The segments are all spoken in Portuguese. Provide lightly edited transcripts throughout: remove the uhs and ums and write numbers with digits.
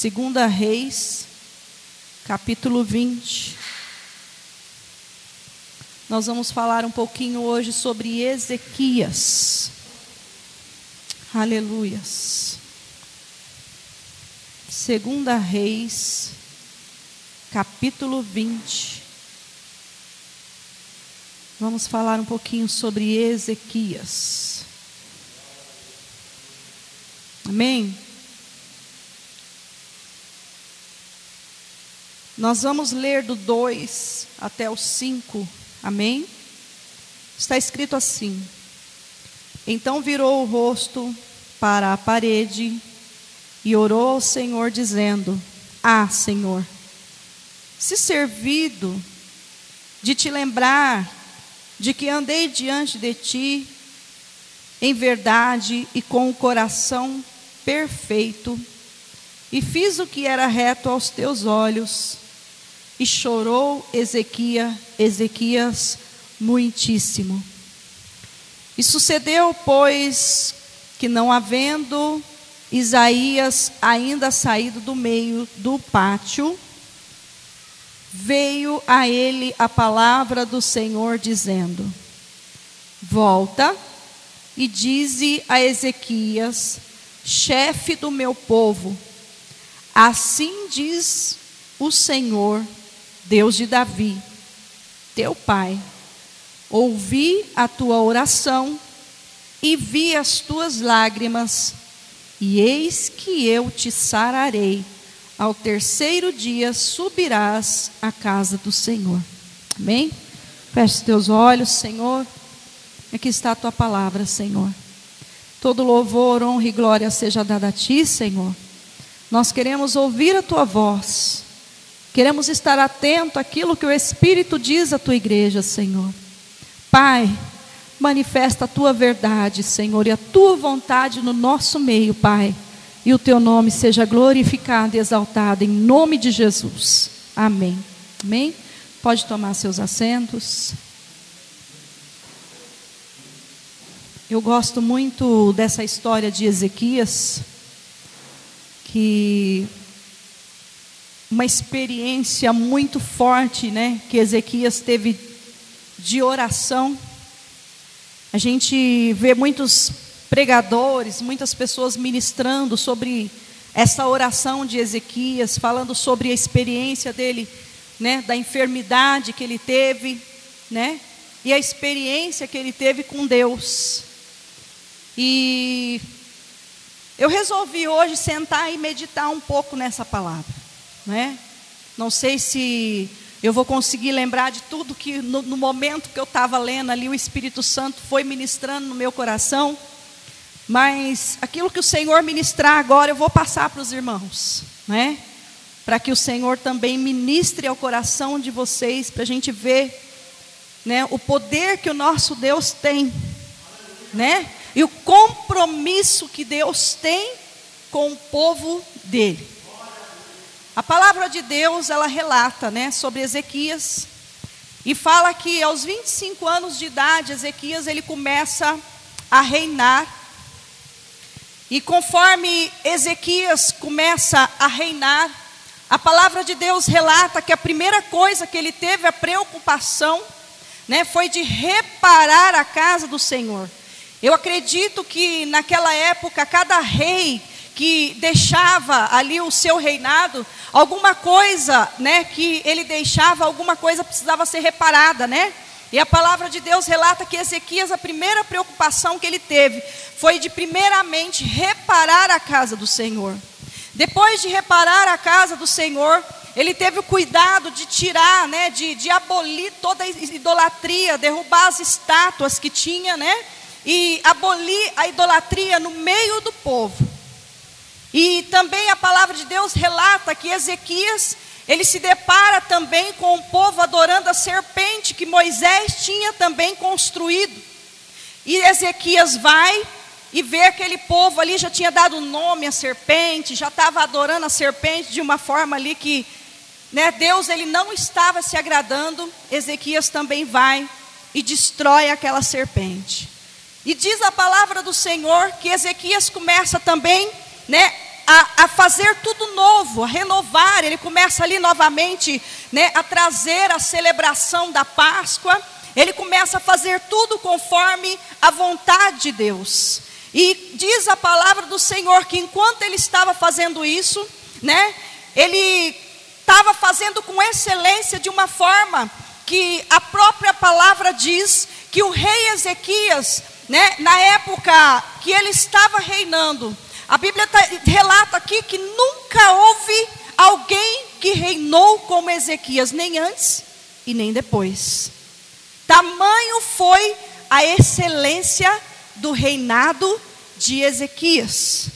Segunda Reis, capítulo 20. Nós vamos falar um pouquinho hoje sobre Ezequias. Aleluias. Segunda Reis, capítulo 20. Vamos falar um pouquinho sobre Ezequias. Amém? Nós vamos ler do 2 até o 5. Amém? Está escrito assim: Então virou o rosto para a parede e orou ao Senhor, dizendo: Ah, Senhor, se servido de te lembrar de que andei diante de ti em verdade e com o coração perfeito, e fiz o que era reto aos teus olhos. E chorou Ezequias muitíssimo. E sucedeu, pois, que não havendo Isaías ainda saído do meio do pátio, veio a ele a palavra do Senhor, dizendo: Volta e dize a Ezequias, chefe do meu povo, assim diz o Senhor, Deus de Davi, teu pai: ouvi a tua oração e vi as tuas lágrimas, e eis que eu te sararei. Ao terceiro dia subirás à casa do Senhor. Amém? Feche os teus olhos, Senhor. Aqui está a tua palavra, Senhor. Todo louvor, honra e glória seja dada a ti, Senhor. Nós queremos ouvir a tua voz. Queremos estar atento àquilo que o Espírito diz à tua igreja, Senhor. Pai, manifesta a tua verdade, Senhor, e a tua vontade no nosso meio, Pai. E o teu nome seja glorificado e exaltado em nome de Jesus. Amém. Amém? Pode tomar seus assentos. Eu gosto muito dessa história de Ezequias, que uma experiência muito forte, né, que Ezequias teve de oração. A gente vê muitos pregadores, muitas pessoas ministrando sobre essa oração de Ezequias, falando sobre a experiência dele, né, da enfermidade que ele teve, né, e a experiência que ele teve com Deus. E eu resolvi hoje sentar e meditar um pouco nessa palavra, né? Não sei se eu vou conseguir lembrar de tudo que no momento que eu estava lendo ali, o Espírito Santo foi ministrando no meu coração. Mas aquilo que o Senhor ministrar agora, eu vou passar para os irmãos, né? Para que o Senhor também ministre ao coração de vocês, para a gente ver, né, o poder que o nosso Deus tem, né? E o compromisso que Deus tem com o povo dele. A palavra de Deus, ela relata, né, sobre Ezequias, e fala que aos 25 anos de idade, Ezequias, ele começa a reinar. E conforme Ezequias começa a reinar, a palavra de Deus relata que a primeira coisa que ele teve a preocupação, né, foi de reparar a casa do Senhor. Eu acredito que naquela época, cada rei que deixava ali o seu reinado, alguma coisa, né, que ele deixava, alguma coisa precisava ser reparada, né? E a palavra de Deus relata que Ezequias, a primeira preocupação que ele teve, foi de primeiramente reparar a casa do Senhor. Depois de reparar a casa do Senhor, ele teve o cuidado de tirar, né, de abolir toda a idolatria, derrubar as estátuas que tinha, né? E abolir a idolatria no meio do povo. E também a palavra de Deus relata que Ezequias, ele se depara também com o povo adorando a serpente que Moisés tinha também construído. E Ezequias vai e vê aquele povo ali, já tinha dado nome à serpente, já estava adorando a serpente de uma forma ali que, né, Deus ele não estava se agradando. Ezequias também vai e destrói aquela serpente. E diz a palavra do Senhor que Ezequias começa também, né, a fazer tudo novo, a renovar. Ele começa ali novamente, né, a trazer a celebração da Páscoa. Ele começa a fazer tudo conforme a vontade de Deus. E diz a palavra do Senhor que enquanto ele estava fazendo isso, né, ele estava fazendo com excelência, de uma forma que a própria palavra diz que o rei Ezequias, né, na época que ele estava reinando, a Bíblia relata aqui que nunca houve alguém que reinou como Ezequias, nem antes e nem depois. Tamanho foi a excelência do reinado de Ezequias.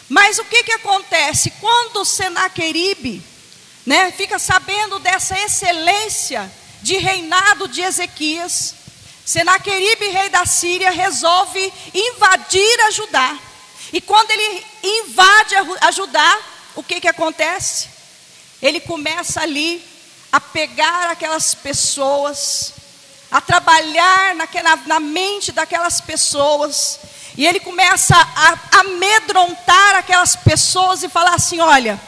Mas o que acontece? Quando Senaqueribe, né, fica sabendo dessa excelência de reinado de Ezequias, Senaqueribe, rei da Síria, resolve invadir a Judá. E quando ele invade a Judá, o que acontece? Ele começa ali a pegar aquelas pessoas, a trabalhar na mente daquelas pessoas, e ele começa a amedrontar aquelas pessoas e falar assim: olha,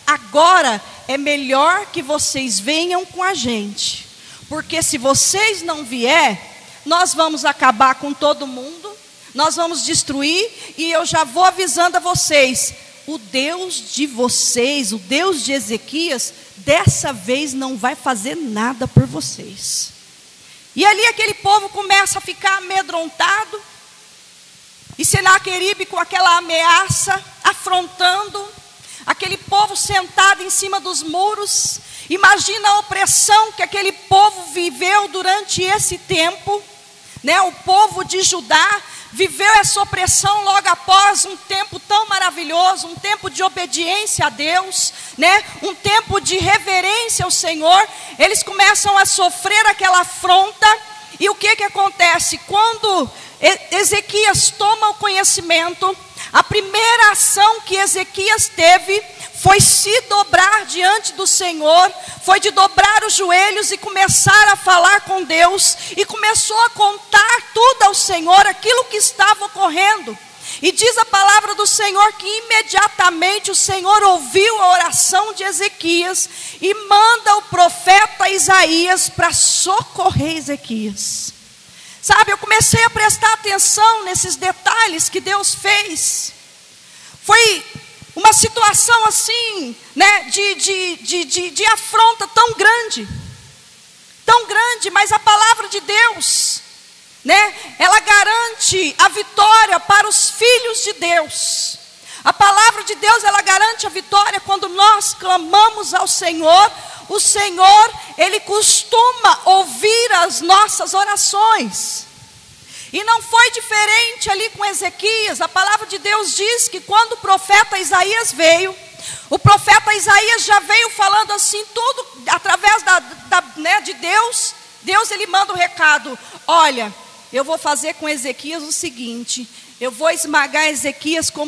agora é melhor que vocês venham com a gente, porque se vocês não vier, nós vamos acabar com todo mundo, nós vamos destruir, e eu já vou avisando a vocês, o Deus de vocês, o Deus de Ezequias, dessa vez não vai fazer nada por vocês. E ali aquele povo começa a ficar amedrontado, e Senaqueribe com aquela ameaça, afrontando, aquele povo sentado em cima dos muros. Imagina a opressão que aquele povo viveu durante esse tempo, né? O povo de Judá viveu essa opressão logo após um tempo tão maravilhoso, um tempo de obediência a Deus, né? Um tempo de reverência ao Senhor. Eles começam a sofrer aquela afronta, e o que acontece? Quando Ezequias toma o conhecimento, a primeira ação que Ezequias teve foi se dobrar diante do Senhor, foi de dobrar os joelhos e começar a falar com Deus, e começou a contar tudo ao Senhor, aquilo que estava ocorrendo. E diz a palavra do Senhor que imediatamente o Senhor ouviu a oração de Ezequias e manda o profeta Isaías para socorrer Ezequias. Sabe, eu comecei a prestar atenção nesses detalhes que Deus fez. Foi uma situação assim, né, de afronta tão grande, mas a palavra de Deus, né, ela garante a vitória para os filhos de Deus. A palavra de Deus, ela garante a vitória quando nós clamamos ao Senhor. O Senhor, Ele costuma ouvir as nossas orações. E não foi diferente ali com Ezequias. A palavra de Deus diz que quando o profeta Isaías veio, o profeta Isaías já veio falando assim, tudo através né, de Deus. Deus, ele manda o recado: olha, eu vou fazer com Ezequias o seguinte: eu vou esmagar Ezequias com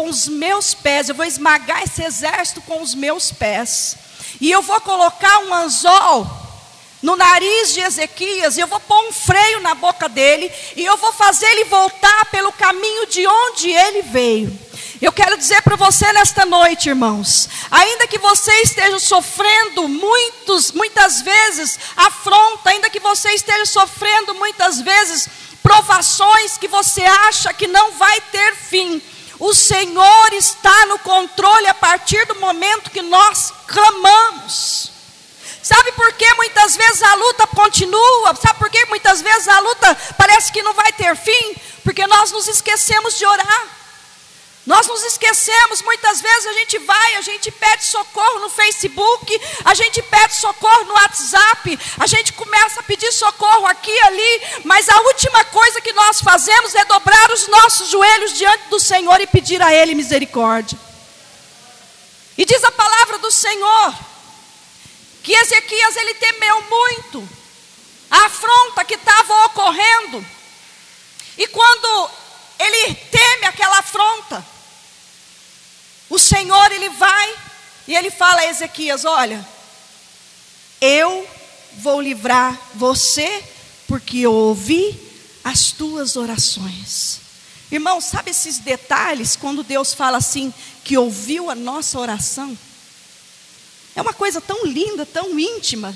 os meus pés, eu vou esmagar esse exército com os meus pés, e eu vou colocar um anzol no nariz de Ezequias, eu vou pôr um freio na boca dele, e eu vou fazer ele voltar pelo caminho de onde ele veio. Eu quero dizer para você nesta noite, irmãos, ainda que você esteja sofrendo muitas vezes afronta, ainda que você esteja sofrendo muitas vezes provações que você acha que não vai ter fim, o Senhor está no controle a partir do momento que nós clamamos. Sabe por que muitas vezes a luta continua? Sabe por que muitas vezes a luta parece que não vai ter fim? Porque nós nos esquecemos de orar. Nós nos esquecemos, muitas vezes a gente pede socorro no Facebook, a gente pede socorro no WhatsApp, a gente começa a pedir socorro aqui e ali, mas a última coisa que nós fazemos é dobrar os nossos joelhos diante do Senhor e pedir a Ele misericórdia. E diz a palavra do Senhor que Ezequias, ele temeu muito a afronta que estava ocorrendo, e quando ele teme aquela afronta, o Senhor, ele vai e ele fala a Ezequias: olha, eu vou livrar você, porque eu ouvi as tuas orações. Irmão, sabe esses detalhes, quando Deus fala assim, que ouviu a nossa oração? É uma coisa tão linda, tão íntima.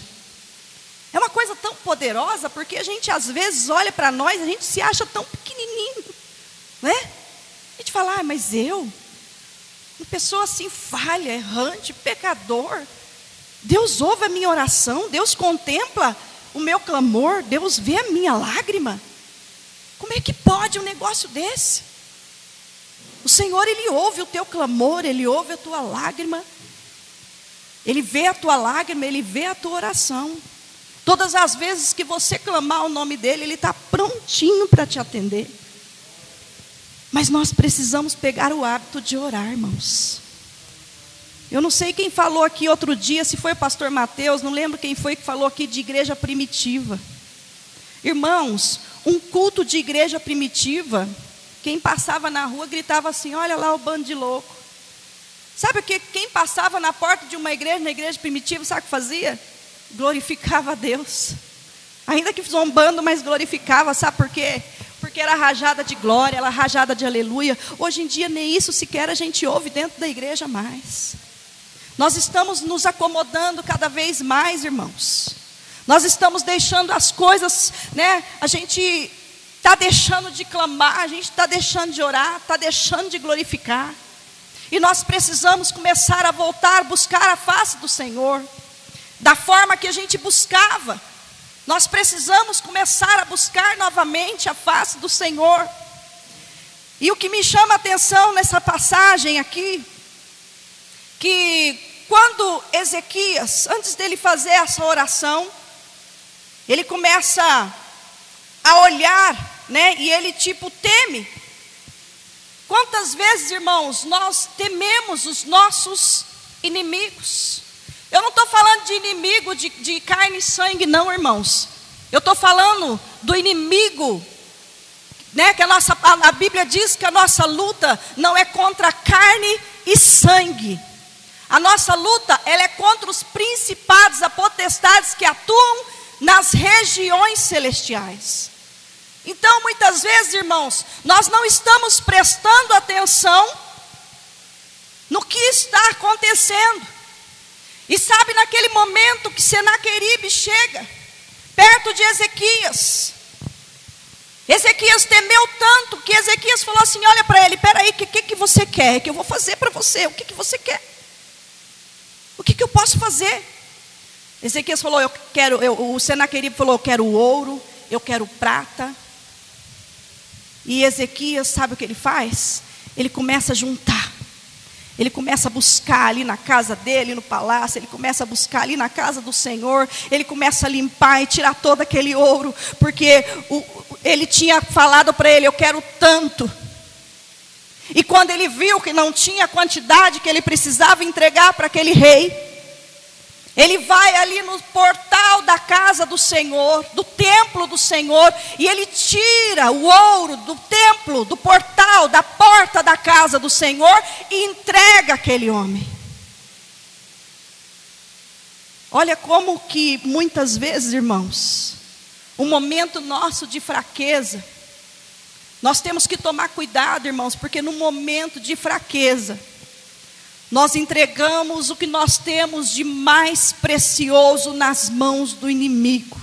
É uma coisa tão poderosa, porque a gente às vezes olha para nós, a gente se acha tão pequenininho, né? A gente fala, mas eu, uma pessoa assim falha, errante, pecador, Deus ouve a minha oração, Deus contempla o meu clamor, Deus vê a minha lágrima. Como é que pode um negócio desse? O Senhor, Ele ouve o teu clamor, Ele ouve a tua lágrima, Ele vê a tua lágrima, Ele vê a tua oração. Todas as vezes que você clamar o nome dEle, Ele está prontinho para te atender. Mas nós precisamos pegar o hábito de orar, irmãos. Eu não sei quem falou aqui outro dia, se foi o pastor Mateus, não lembro quem foi que falou aqui de igreja primitiva. Irmãos, um culto de igreja primitiva, quem passava na rua gritava assim, olha lá o bando de louco. Sabe o que? Quem passava na porta de uma igreja, na igreja primitiva, sabe o que fazia? Glorificava a Deus. Ainda que zombando, mas glorificava, sabe por quê? Porque era rajada de glória, era rajada de aleluia. Hoje em dia nem isso sequer a gente ouve dentro da igreja mais. Nós estamos nos acomodando cada vez mais, irmãos. Nós estamos deixando as coisas, né? A gente está deixando de clamar, a gente está deixando de orar, está deixando de glorificar. E nós precisamos começar a voltar, buscar a face do Senhor, da forma que a gente buscava. Nós precisamos começar a buscar novamente a face do Senhor. E o que me chama a atenção nessa passagem aqui, que quando Ezequias, antes dele fazer essa oração, ele começa a olhar, né? E ele teme. Quantas vezes, irmãos, nós tememos os nossos inimigos? Eu não estou falando de inimigo de carne e sangue, não, irmãos. Eu estou falando do inimigo, né? Que a Bíblia diz que a nossa luta não é contra carne e sangue. A nossa luta, ela é contra os principados, as potestades que atuam nas regiões celestiais. Então, muitas vezes, irmãos, nós não estamos prestando atenção no que está acontecendo. E sabe, naquele momento que Senaqueribe chega perto de Ezequias, Ezequias temeu tanto que Ezequias falou assim, olha para ele, peraí, o que você quer? Que eu vou fazer para você, o que você quer? O que eu posso fazer? Ezequias falou, o Senaqueribe falou, eu quero ouro, eu quero prata. E Ezequias, sabe o que ele faz? Ele começa a juntar. Ele começa a buscar ali na casa dele, no palácio. Ele começa a buscar ali na casa do Senhor. Ele começa a limpar e tirar todo aquele ouro. Porque ele tinha falado para ele, eu quero tanto. E quando ele viu que não tinha a quantidade que ele precisava entregar para aquele rei, ele vai ali no portal da casa do Senhor, do templo do Senhor, e ele tira o ouro do templo, do portal, da porta da casa do Senhor, e entrega aquele homem. Olha como que muitas vezes, irmãos, o momento nosso de fraqueza, nós temos que tomar cuidado, irmãos, porque no momento de fraqueza, nós entregamos o que nós temos de mais precioso nas mãos do inimigo.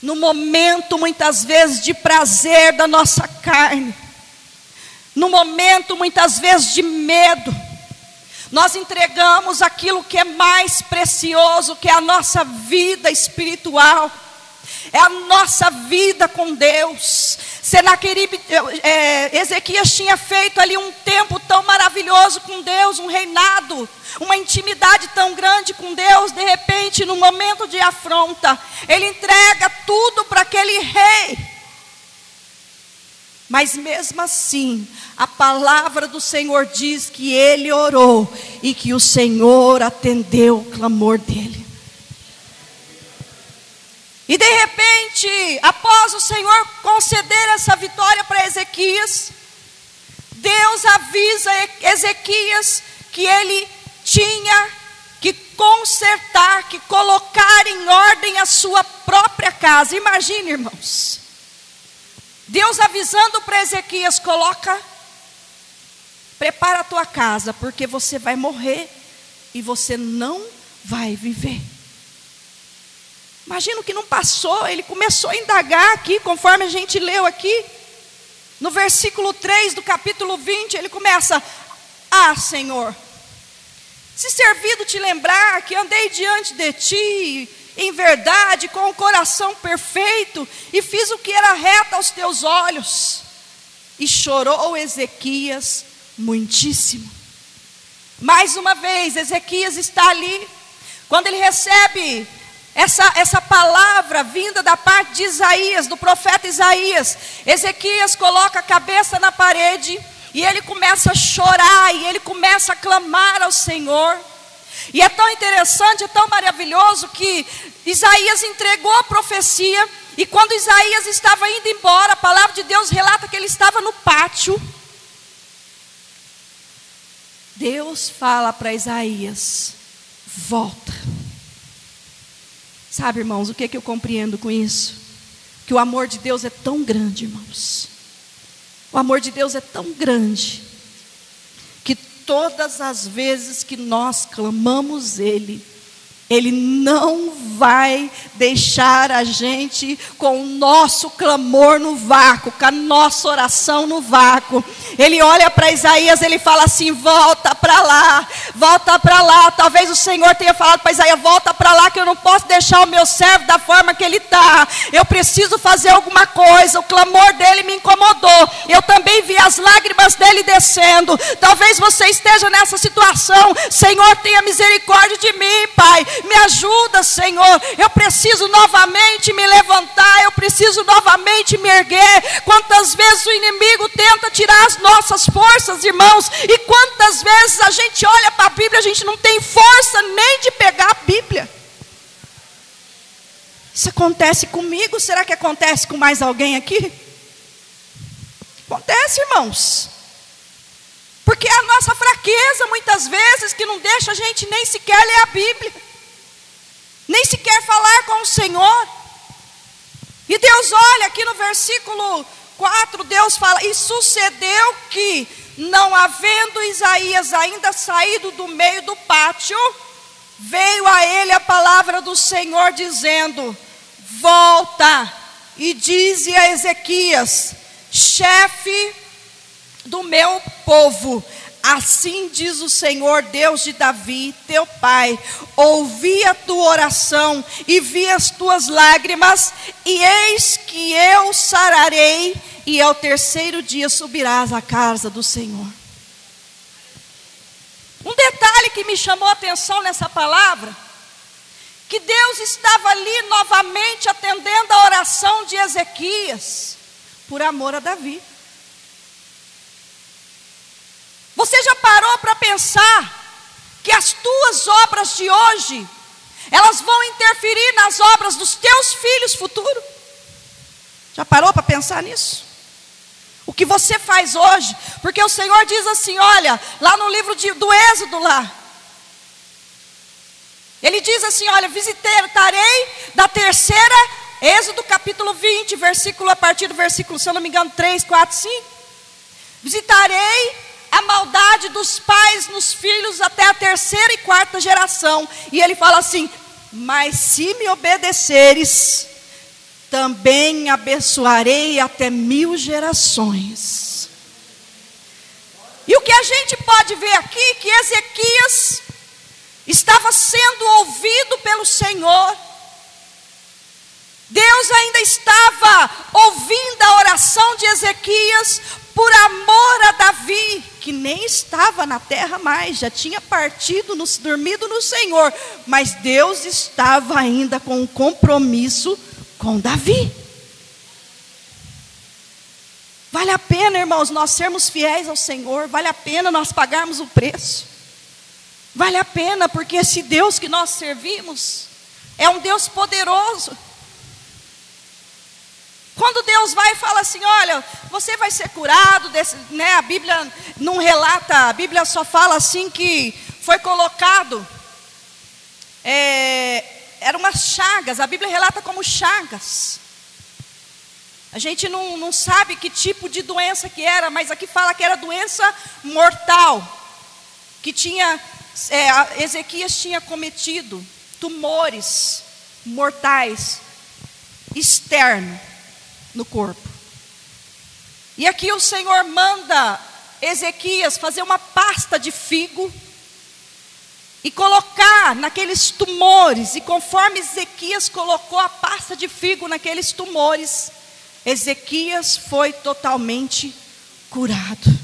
No momento, muitas vezes, de prazer da nossa carne, no momento, muitas vezes, de medo, nós entregamos aquilo que é mais precioso, que é a nossa vida espiritual, é a nossa vida com Deus. Ezequias tinha feito ali um tempo tão maravilhoso com Deus, um reinado, uma intimidade tão grande com Deus. De repente, no momento de afronta, ele entrega tudo para aquele rei. Mas mesmo assim, a palavra do Senhor diz que ele orou e que o Senhor atendeu o clamor dele. E de repente, após o Senhor conceder essa vitória para Ezequias, Deus avisa Ezequias que ele tinha que consertar, que colocar em ordem a sua própria casa. Imagine, irmãos, Deus avisando para Ezequias: prepara a tua casa, porque você vai morrer e você não vai viver. Imagina o que não passou. Ele começou a indagar aqui, conforme a gente leu aqui. No versículo 3 do capítulo 20, ele começa: ah, Senhor, se servido te lembrar que andei diante de ti em verdade, com o coração perfeito, e fiz o que era reto aos teus olhos. E chorou Ezequias muitíssimo. Mais uma vez, Ezequias está ali. Quando ele recebe essa palavra vinda da parte de Isaías, do profeta Isaías, Ezequias coloca a cabeça na parede e ele começa a chorar, e ele começa a clamar ao Senhor. E é tão interessante, é tão maravilhoso, que Isaías entregou a profecia, e quando Isaías estava indo embora, a palavra de Deus relata que ele estava no pátio. Deus fala para Isaías: volta. Sabe, irmãos, o que eu compreendo com isso? Que o amor de Deus é tão grande, irmãos. O amor de Deus é tão grande, que todas as vezes que nós clamamos Ele não vai deixar a gente com o nosso clamor no vácuo, com a nossa oração no vácuo. Ele olha para Isaías, ele fala assim: volta para lá, volta para lá. Talvez o Senhor tenha falado para Isaías: volta para lá, que eu não posso deixar o meu servo da forma que ele está. Eu preciso fazer alguma coisa. O clamor dele me incomodou. Eu também vi as lágrimas dele descendo. Talvez você esteja nessa situação. Senhor, tenha misericórdia de mim, Pai. Me ajuda, Senhor. Eu preciso novamente me levantar. Eu preciso novamente me erguer. Quantas vezes o inimigo tenta tirar as nossas forças, irmãos, e quantas vezes a gente olha para a Bíblia, a gente não tem força nem de pegar a Bíblia. Isso acontece comigo? Será que acontece com mais alguém aqui? Acontece, irmãos. Porque é a nossa fraqueza, muitas vezes, que não deixa a gente nem sequer ler a Bíblia, nem sequer falar com o Senhor. E Deus olha aqui no versículo 4, Deus fala: e sucedeu que, não havendo Isaías ainda saído do meio do pátio, veio a ele a palavra do Senhor dizendo: volta e dize a Ezequias, chefe do meu povo, assim diz o Senhor, Deus de Davi, teu pai: ouvi a tua oração e vi as tuas lágrimas, e eis que eu sararei, e ao terceiro dia subirás à casa do Senhor. Um detalhe que me chamou a atenção nessa palavra, que Deus estava ali novamente atendendo a oração de Ezequias, por amor a Davi. Você já parou para pensar que as tuas obras de hoje, elas vão interferir nas obras dos teus filhos futuros? Já parou para pensar nisso? O que você faz hoje? Porque o Senhor diz assim, olha, lá no livro do Êxodo lá, Ele diz assim, olha, visitarei da terceira, Êxodo capítulo 20, a partir do versículo, se eu não me engano, 3, 4, 5. Visitarei a maldade dos pais nos filhos até a terceira e quarta geração. E ele fala assim, mas se me obedeceres, também abençoarei até 1000 gerações. E o que a gente pode ver aqui, que Ezequias estava sendo ouvido pelo Senhor. Deus ainda estava ouvindo a oração de Ezequias por amor a Davi, que nem estava na terra mais, já tinha partido, dormido no Senhor, mas Deus estava ainda com um compromisso com Davi. Vale a pena, irmãos, nós sermos fiéis ao Senhor, vale a pena nós pagarmos o preço, vale a pena, porque esse Deus que nós servimos é um Deus poderoso. Quando Deus vai e fala assim, olha, você vai ser curado, né? A Bíblia não relata, a Bíblia só fala assim que foi colocado, eram umas chagas, a Bíblia relata como chagas. A gente não sabe que tipo de doença que era, mas aqui fala que era doença mortal, que Ezequias tinha cometido tumores mortais externos no corpo. E aqui o Senhor manda Ezequias fazer uma pasta de figo e colocar naqueles tumores, e conforme Ezequias colocou a pasta de figo naqueles tumores, Ezequias foi totalmente curado.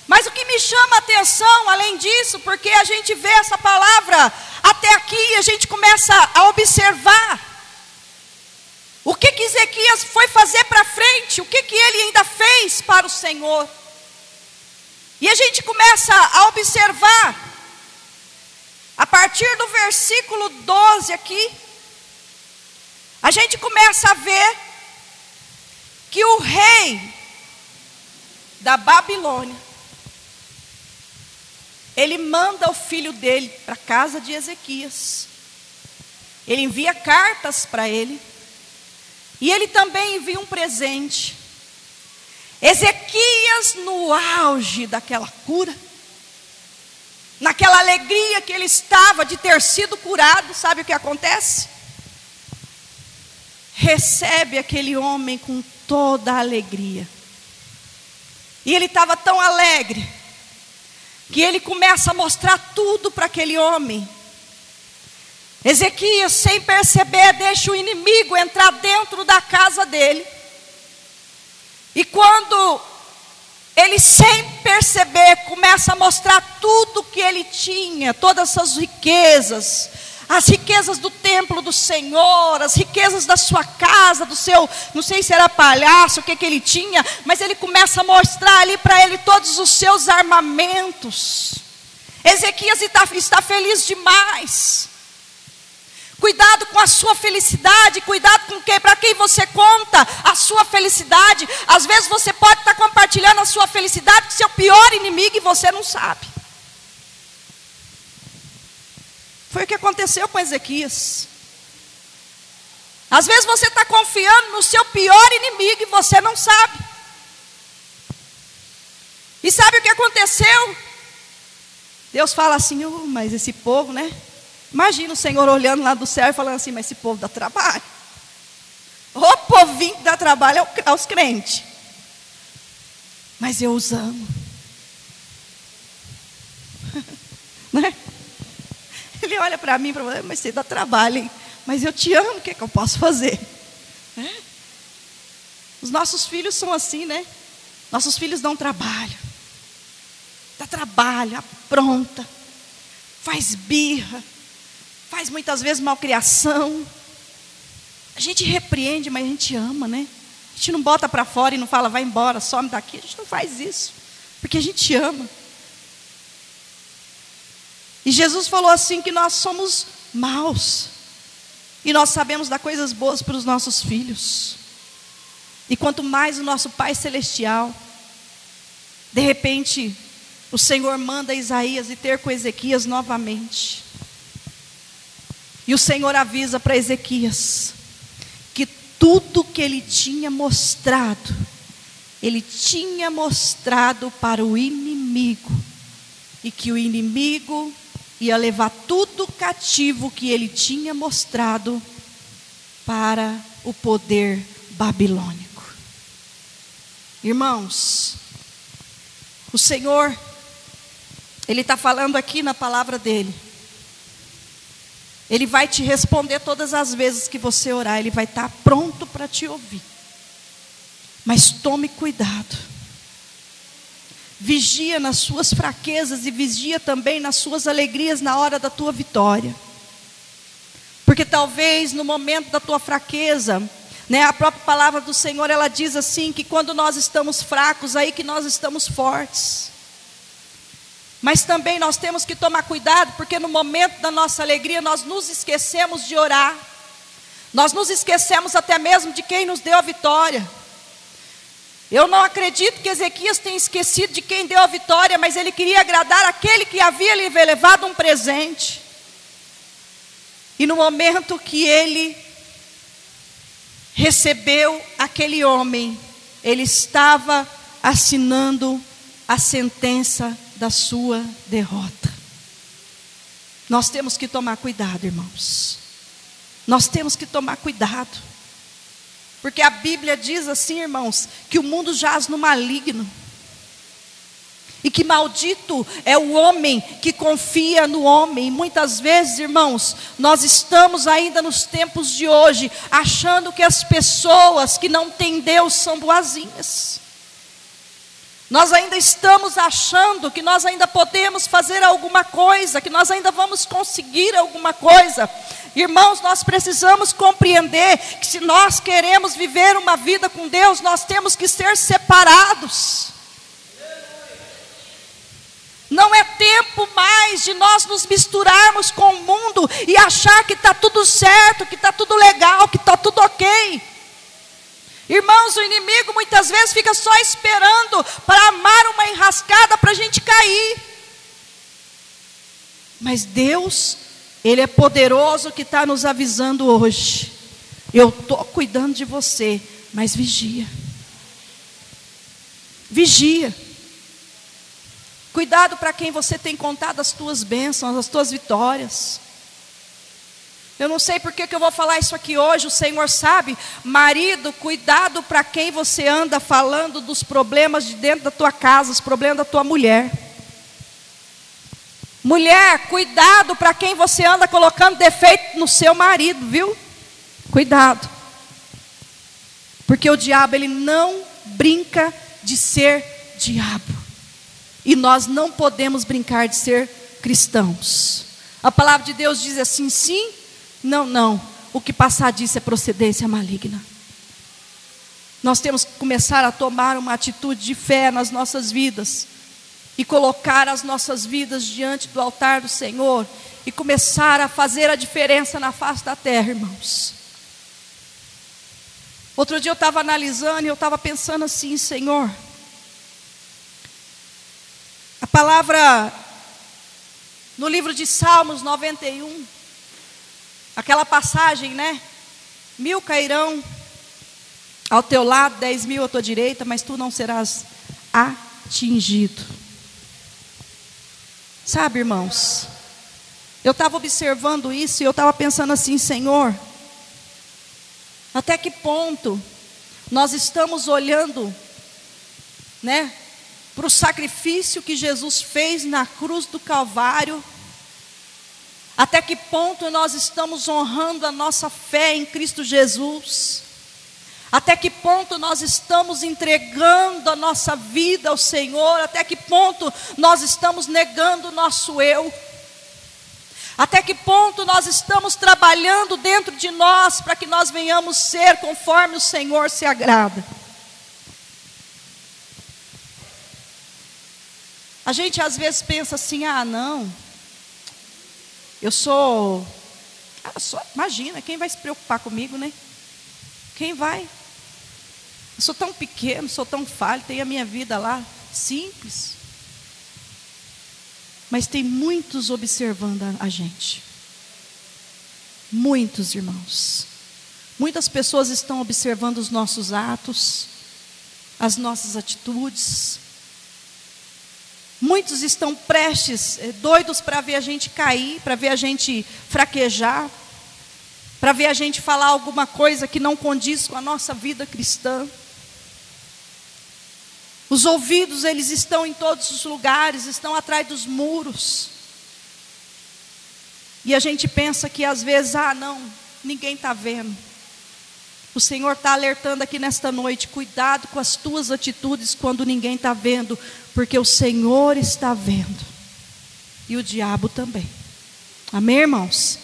Mas o que me chama a atenção, além disso, porque a gente vê essa palavra até aqui, e a gente começa a observar o que Ezequias foi fazer para frente, o que ele ainda fez para o Senhor. E a gente começa a observar, a partir do versículo 12 aqui, a gente começa a ver que o rei da Babilônia, ele manda o filho dele para a casa de Ezequias. Ele envia cartas para ele, e ele também envia um presente. Ezequias, no auge daquela cura, naquela alegria que ele estava de ter sido curado, sabe o que acontece? Recebe aquele homem com toda a alegria. E ele estava tão alegre, que ele começa a mostrar tudo para aquele homem. Ezequias, sem perceber, deixa o inimigo entrar dentro da casa dele. E quando ele, sem perceber, começa a mostrar tudo que ele tinha, todas essas riquezas, as riquezas do templo do Senhor, as riquezas da sua casa, do seu, não sei se era palhaço, o que ele tinha, mas ele começa a mostrar ali para ele todos os seus armamentos. Ezequias está feliz demais. Cuidado com a sua felicidade, cuidado com para quem você conta a sua felicidade. Às vezes você pode estar compartilhando a sua felicidade com seu pior inimigo e você não sabe. Foi o que aconteceu com Ezequias. Às vezes você está confiando no seu pior inimigo e você não sabe. E sabe o que aconteceu? Deus fala assim, mas esse povo, né? Imagina o Senhor olhando lá do céu e falando assim, mas esse povo dá trabalho. O povinho que dá trabalho aos crentes. Mas eu os amo. Né? Ele olha para mim e fala, mas você dá trabalho, hein? Mas eu te amo, o que é que eu posso fazer? Os nossos filhos são assim, né? Nossos filhos dão trabalho. Dá trabalho, apronta. Faz birra. Faz muitas vezes malcriação. A gente repreende, mas a gente ama, né? A gente não bota para fora e não fala, vai embora, some daqui. A gente não faz isso, porque a gente ama. E Jesus falou assim que nós somos maus. E nós sabemos dar coisas boas para os nossos filhos. E quanto mais o nosso Pai Celestial, de repente, o Senhor manda Isaías ir ter com Ezequias novamente. E o Senhor avisa para Ezequias que tudo que ele tinha mostrado para o inimigo. E que o inimigo ia levar tudo cativo que ele tinha mostrado para o poder babilônico. Irmãos, o Senhor, Ele está falando aqui na palavra dEle. Ele vai te responder todas as vezes que você orar. Ele vai estar pronto para te ouvir. Mas tome cuidado. Vigia nas suas fraquezas e vigia também nas suas alegrias na hora da tua vitória. Porque talvez no momento da tua fraqueza, né, a própria palavra do Senhor, ela diz assim, que quando nós estamos fracos, aí que nós estamos fortes. Mas também nós temos que tomar cuidado, porque no momento da nossa alegria nós nos esquecemos de orar. Nós nos esquecemos até mesmo de quem nos deu a vitória. Eu não acredito que Ezequias tenha esquecido de quem deu a vitória, mas ele queria agradar aquele que havia lhe levado um presente. E no momento que ele recebeu aquele homem, ele estava assinando a sentença da sua derrota. Nós temos que tomar cuidado, irmãos. Nós temos que tomar cuidado. Porque a Bíblia diz assim, irmãos, que o mundo jaz no maligno. E que maldito é o homem que confia no homem. E muitas vezes, irmãos, nós estamos ainda nos tempos de hoje, achando que as pessoas que não têm Deus são boazinhas. Nós ainda estamos achando que nós ainda podemos fazer alguma coisa, que nós ainda vamos conseguir alguma coisa. Irmãos, nós precisamos compreender que se nós queremos viver uma vida com Deus, nós temos que ser separados. Não é tempo mais de nós nos misturarmos com o mundo e achar que está tudo certo, que está tudo legal, que está tudo ok. Irmãos, o inimigo muitas vezes fica só esperando para amar uma enrascada para a gente cair. Mas Deus, Ele é poderoso, que está nos avisando hoje. Eu estou cuidando de você, mas vigia. Vigia. Cuidado para quem você tem contado as tuas bênçãos, as tuas vitórias. Eu não sei por que eu vou falar isso aqui hoje, o Senhor sabe. Marido, cuidado para quem você anda falando dos problemas de dentro da tua casa, os problemas da tua mulher. Mulher, cuidado para quem você anda colocando defeito no seu marido, viu? Cuidado. Porque o diabo, ele não brinca de ser diabo. E nós não podemos brincar de ser cristãos. A palavra de Deus diz assim, sim, não, não. O que passar disso é procedência maligna. Nós temos que começar a tomar uma atitude de fé nas nossas vidas. E colocar as nossas vidas diante do altar do Senhor. E começar a fazer a diferença na face da terra, irmãos. Outro dia eu estava analisando e eu estava pensando assim, Senhor. A palavra no livro de Salmos 91. Aquela passagem, né? 1000 cairão ao teu lado, 10.000 à tua direita, mas tu não serás atingido. Sabe, irmãos, eu estava observando isso e eu estava pensando assim, Senhor, até que ponto nós estamos olhando, né, para o sacrifício que Jesus fez na cruz do Calvário? Até que ponto nós estamos honrando a nossa fé em Cristo Jesus? Até que ponto nós estamos entregando a nossa vida ao Senhor? Até que ponto nós estamos negando o nosso eu? Até que ponto nós estamos trabalhando dentro de nós para que nós venhamos ser conforme o Senhor se agrada? A gente às vezes pensa assim, não, imagina, quem vai se preocupar comigo, né? Quem vai? Eu sou tão pequeno, sou tão falho, tenho a minha vida lá, simples. Mas tem muitos observando a gente. Muitos, irmãos. Muitas pessoas estão observando os nossos atos, as nossas atitudes. Muitos estão prestes, doidos para ver a gente cair, para ver a gente fraquejar, para ver a gente falar alguma coisa que não condiz com a nossa vida cristã. Os ouvidos, eles estão em todos os lugares, estão atrás dos muros. E a gente pensa que às vezes, não, ninguém está vendo. O Senhor está alertando aqui nesta noite, cuidado com as tuas atitudes quando ninguém está vendo, porque o Senhor está vendo, e o diabo também. Amém, irmãos?